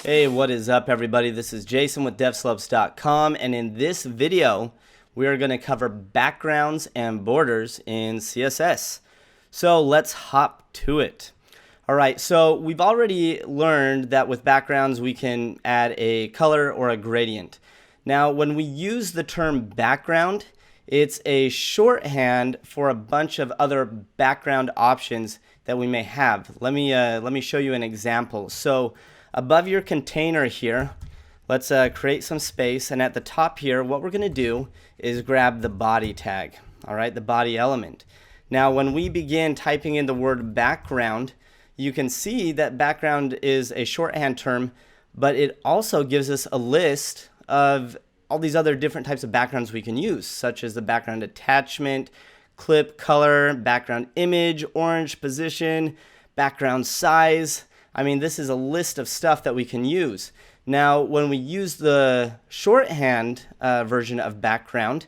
Hey, what is up everybody? This is Jason with devslopes.com, and in this video we are going to cover backgrounds and borders in CSS. So let's hop to it. Alright, so we've already learned that with backgrounds we can add a color or a gradient. Now when we use the term background, it's a shorthand for a bunch of other background options that we may have. Let me show you an example. So above your container here, let's create some space, and at the top here what we're going to do is grab the body tag, alright, the body element. Now when we begin typing in the word background, you can see that background is a shorthand term, but it also gives us a list of all these other different types of backgrounds we can use, such as the background attachment, clip color, background image, orange position, background size. I mean, this is a list of stuff that we can use. Now, when we use the shorthand version of background,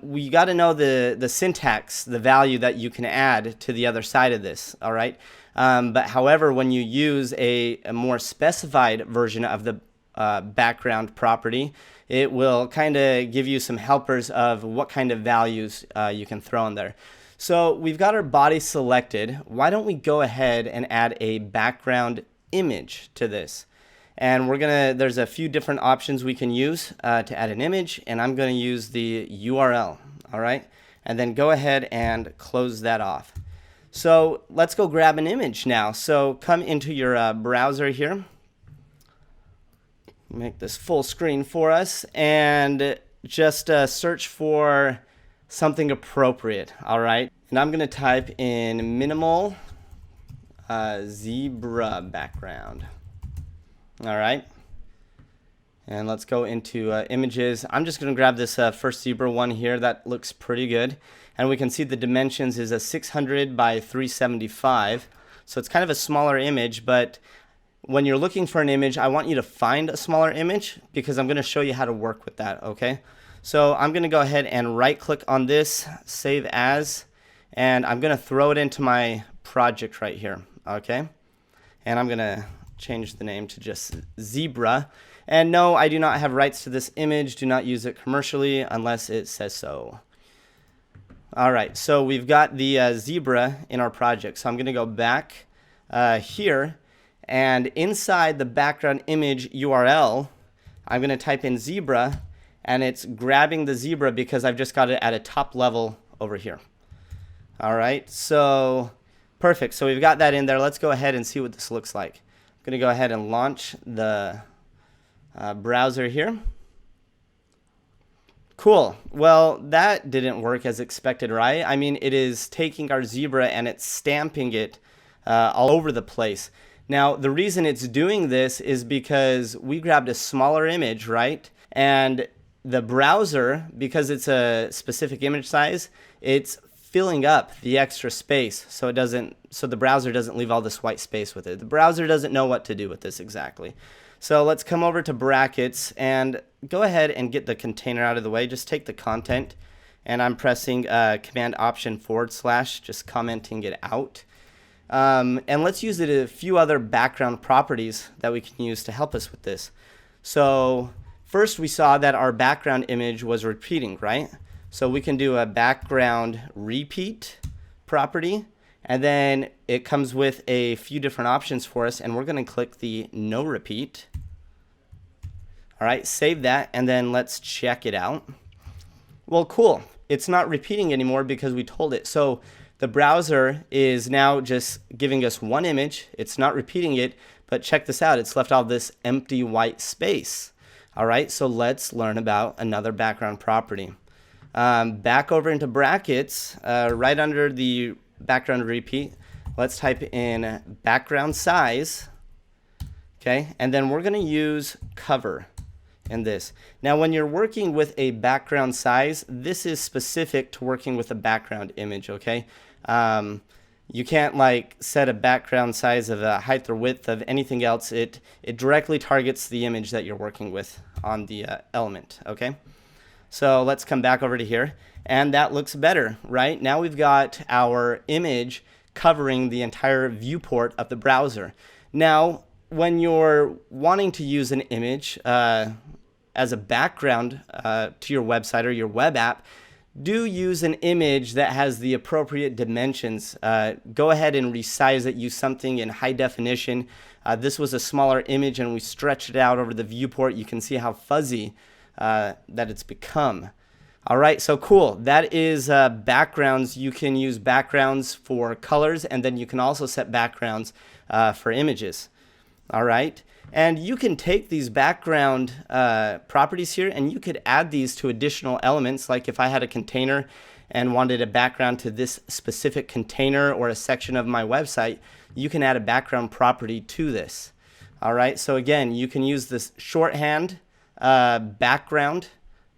we got to know the syntax, the value that you can add to the other side of this, all right? But however, when you use a more specified version of the background property, it will kind of give you some helpers of what kind of values you can throw in there. So we've got our body selected. Why don't we go ahead and add a background image to this? And there's a few different options we can use to add an image, and I'm going to use the URL, all right? And then go ahead and close that off. So let's go grab an image now. So come into your browser here. Make this full screen for us, and just search for something appropriate, all right? And I'm going to type in minimal zebra background, all right? And let's go into images. I'm just going to grab this first zebra one here. That looks pretty good. And we can see the dimensions is a 600 by 375. So it's kind of a smaller image, but when you're looking for an image, I want you to find a smaller image because I'm going to show you how to work with that, okay? So I'm going to go ahead and right click on this, save as, and I'm going to throw it into my project right here, okay? And I'm going to change the name to just zebra. And no, I do not have rights to this image. Do not use it commercially unless it says so. Alright, so we've got the zebra in our project. So I'm going to go back here, and inside the background image URL, I'm going to type in zebra, and it's grabbing the zebra because I've just got it at a top level over here. All right, so perfect. So we've got that in there. Let's go ahead and see what this looks like. I'm going to go ahead and launch the browser here. Cool. Well, that didn't work as expected, right? I mean, it is taking our zebra and it's stamping it all over the place. Now, the reason it's doing this is because we grabbed a smaller image, right? And the browser, because it's a specific image size, it's filling up the extra space so the browser doesn't leave all this white space with it. The browser doesn't know what to do with this exactly. So let's come over to brackets and go ahead and get the container out of the way. Just take the content, and I'm pressing Command Option /, just commenting it out. And let's use a few other background properties that we can use to help us with this. So first we saw that our background image was repeating, right? So we can do a background repeat property, and then it comes with a few different options for us, and we're going to click the no repeat. All right, save that, and then let's check it out. Well, cool. It's not repeating anymore because we told it. So the browser is now just giving us one image. It's not repeating it, but check this out. It's left all this empty white space. All right, so let's learn about another background property. Back over into brackets, right under the background repeat, let's type in background size, okay? And then we're gonna use cover in this. Now, when you're working with a background size, this is specific to working with a background image, okay? You can't like set a background size of a height or width of anything else. It directly targets the image that you're working with on the element, okay? So let's come back over to here, and that looks better, right? Now we've got our image covering the entire viewport of the browser. Now, when you're wanting to use an image as a background to your website or your web app, do use an image that has the appropriate dimensions. Go ahead and resize it. Use something in high definition. This was a smaller image and we stretched it out over the viewport. You can see how fuzzy that it's become. All right, so cool. That is backgrounds. You can use backgrounds for colors, and then you can also set backgrounds for images. All right, and you can take these background properties here and you could add these to additional elements. Like if I had a container and wanted a background to this specific container or a section of my website, you can add a background property to this. All right, so again, you can use this shorthand background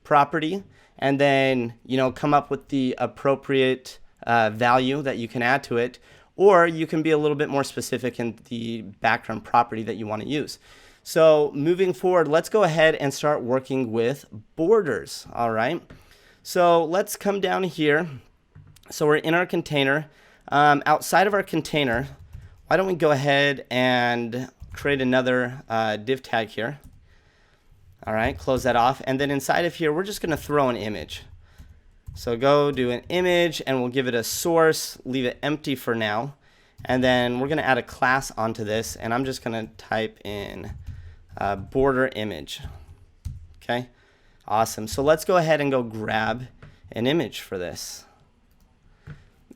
property, and then come up with the appropriate value that you can add to it, or you can be a little bit more specific in the background property that you want to use. So moving forward, let's go ahead and start working with borders. All right, so let's come down here. So we're in our container. Outside of our container, why don't we go ahead and create another div tag here. All right, close that off. And then inside of here, we're just going to throw an image. So go do an image, and we'll give it a source, leave it empty for now. And then we're going to add a class onto this, and I'm just going to type in border image. Okay, awesome. So let's go ahead and go grab an image for this.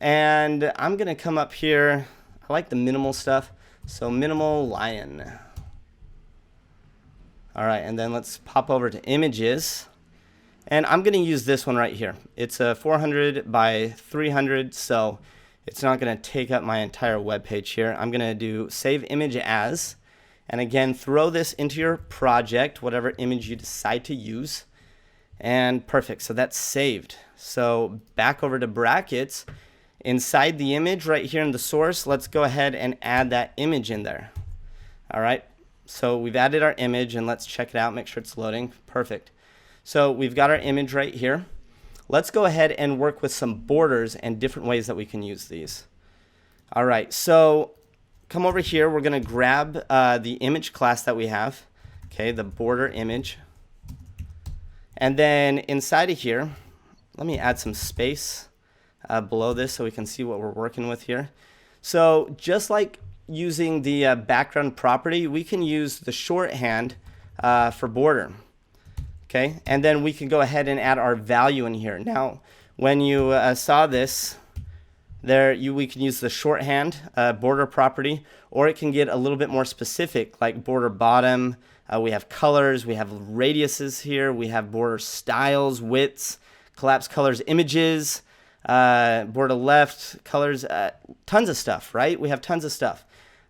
And I'm going to come up here. I like the minimal stuff. So minimal lion. All right, and then let's pop over to images. And I'm going to use this one right here. It's a 400 by 300, so it's not going to take up my entire web page here. I'm going to do save image as, and again, throw this into your project, whatever image you decide to use. And perfect, so that's saved. So back over to brackets. Inside the image right here in the source, let's go ahead and add that image in there. All right. So we've added our image, and let's check it out, make sure it's loading. Perfect. So we've got our image right here. Let's go ahead and work with some borders and different ways that we can use these. All right, so come over here. We're going to grab the image class that we have, okay, the border image. And then inside of here, let me add some space below this so we can see what we're working with here. So just like using the background property, we can use the shorthand for border. Okay, and then we can go ahead and add our value in here. Now, when you saw this, we can use the shorthand border property, or it can get a little bit more specific, like border bottom. We have colors, we have radiuses here, we have border styles, widths, collapse colors, images, border left, colors, tons of stuff, right? We have tons of stuff.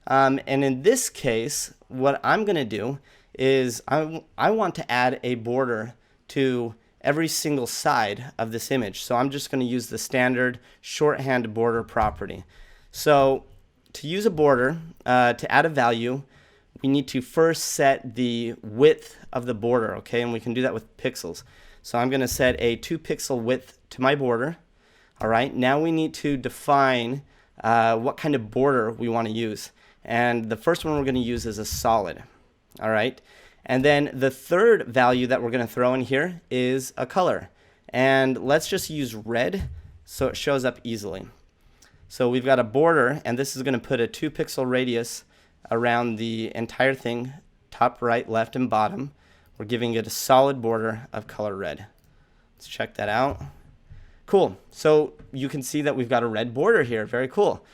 And in this case, what I'm going to do is I want to add a border to every single side of this image. So I'm just going to use the standard shorthand border property. So to use a border, to add a value, we need to first set the width of the border, okay? And we can do that with pixels. So I'm going to set a 2 pixel width to my border. All right, now we need to define what kind of border we want to use. And the first one we're going to use is a solid. All right, and then the third value that we're going to throw in here is a color. And let's just use red so it shows up easily. So we've got a border, and this is going to put a 2 pixel radius around the entire thing, top, right, left, and bottom. We're giving it a solid border of color red. Let's check that out. Cool. So you can see that we've got a red border here. Very cool.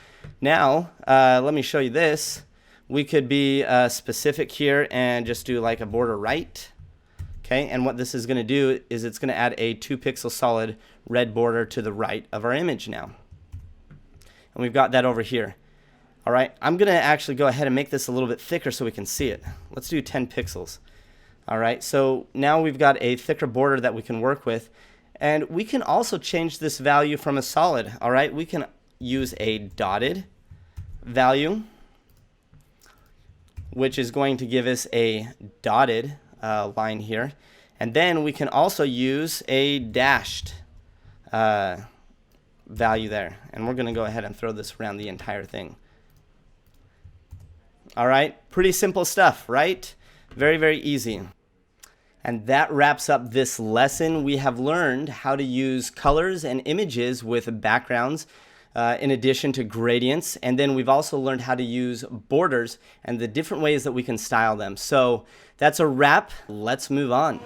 Now, let me show you this. We could be specific here and just do like a border right. Okay, and what this is going to do is it's going to add a 2 pixel solid red border to the right of our image now. And we've got that over here. All right, I'm going to actually go ahead and make this a little bit thicker so we can see it. Let's do 10 pixels. All right, so now we've got a thicker border that we can work with. And we can also change this value from a solid. All right, we can use a dotted value, which is going to give us a dotted line here. And then we can also use a dashed value there. And we're going to go ahead and throw this around the entire thing. All right, pretty simple stuff, right? Very, very easy. And that wraps up this lesson. We have learned how to use colors and images with backgrounds in addition to gradients. And then we've also learned how to use borders and the different ways that we can style them. So that's a wrap. Let's move on.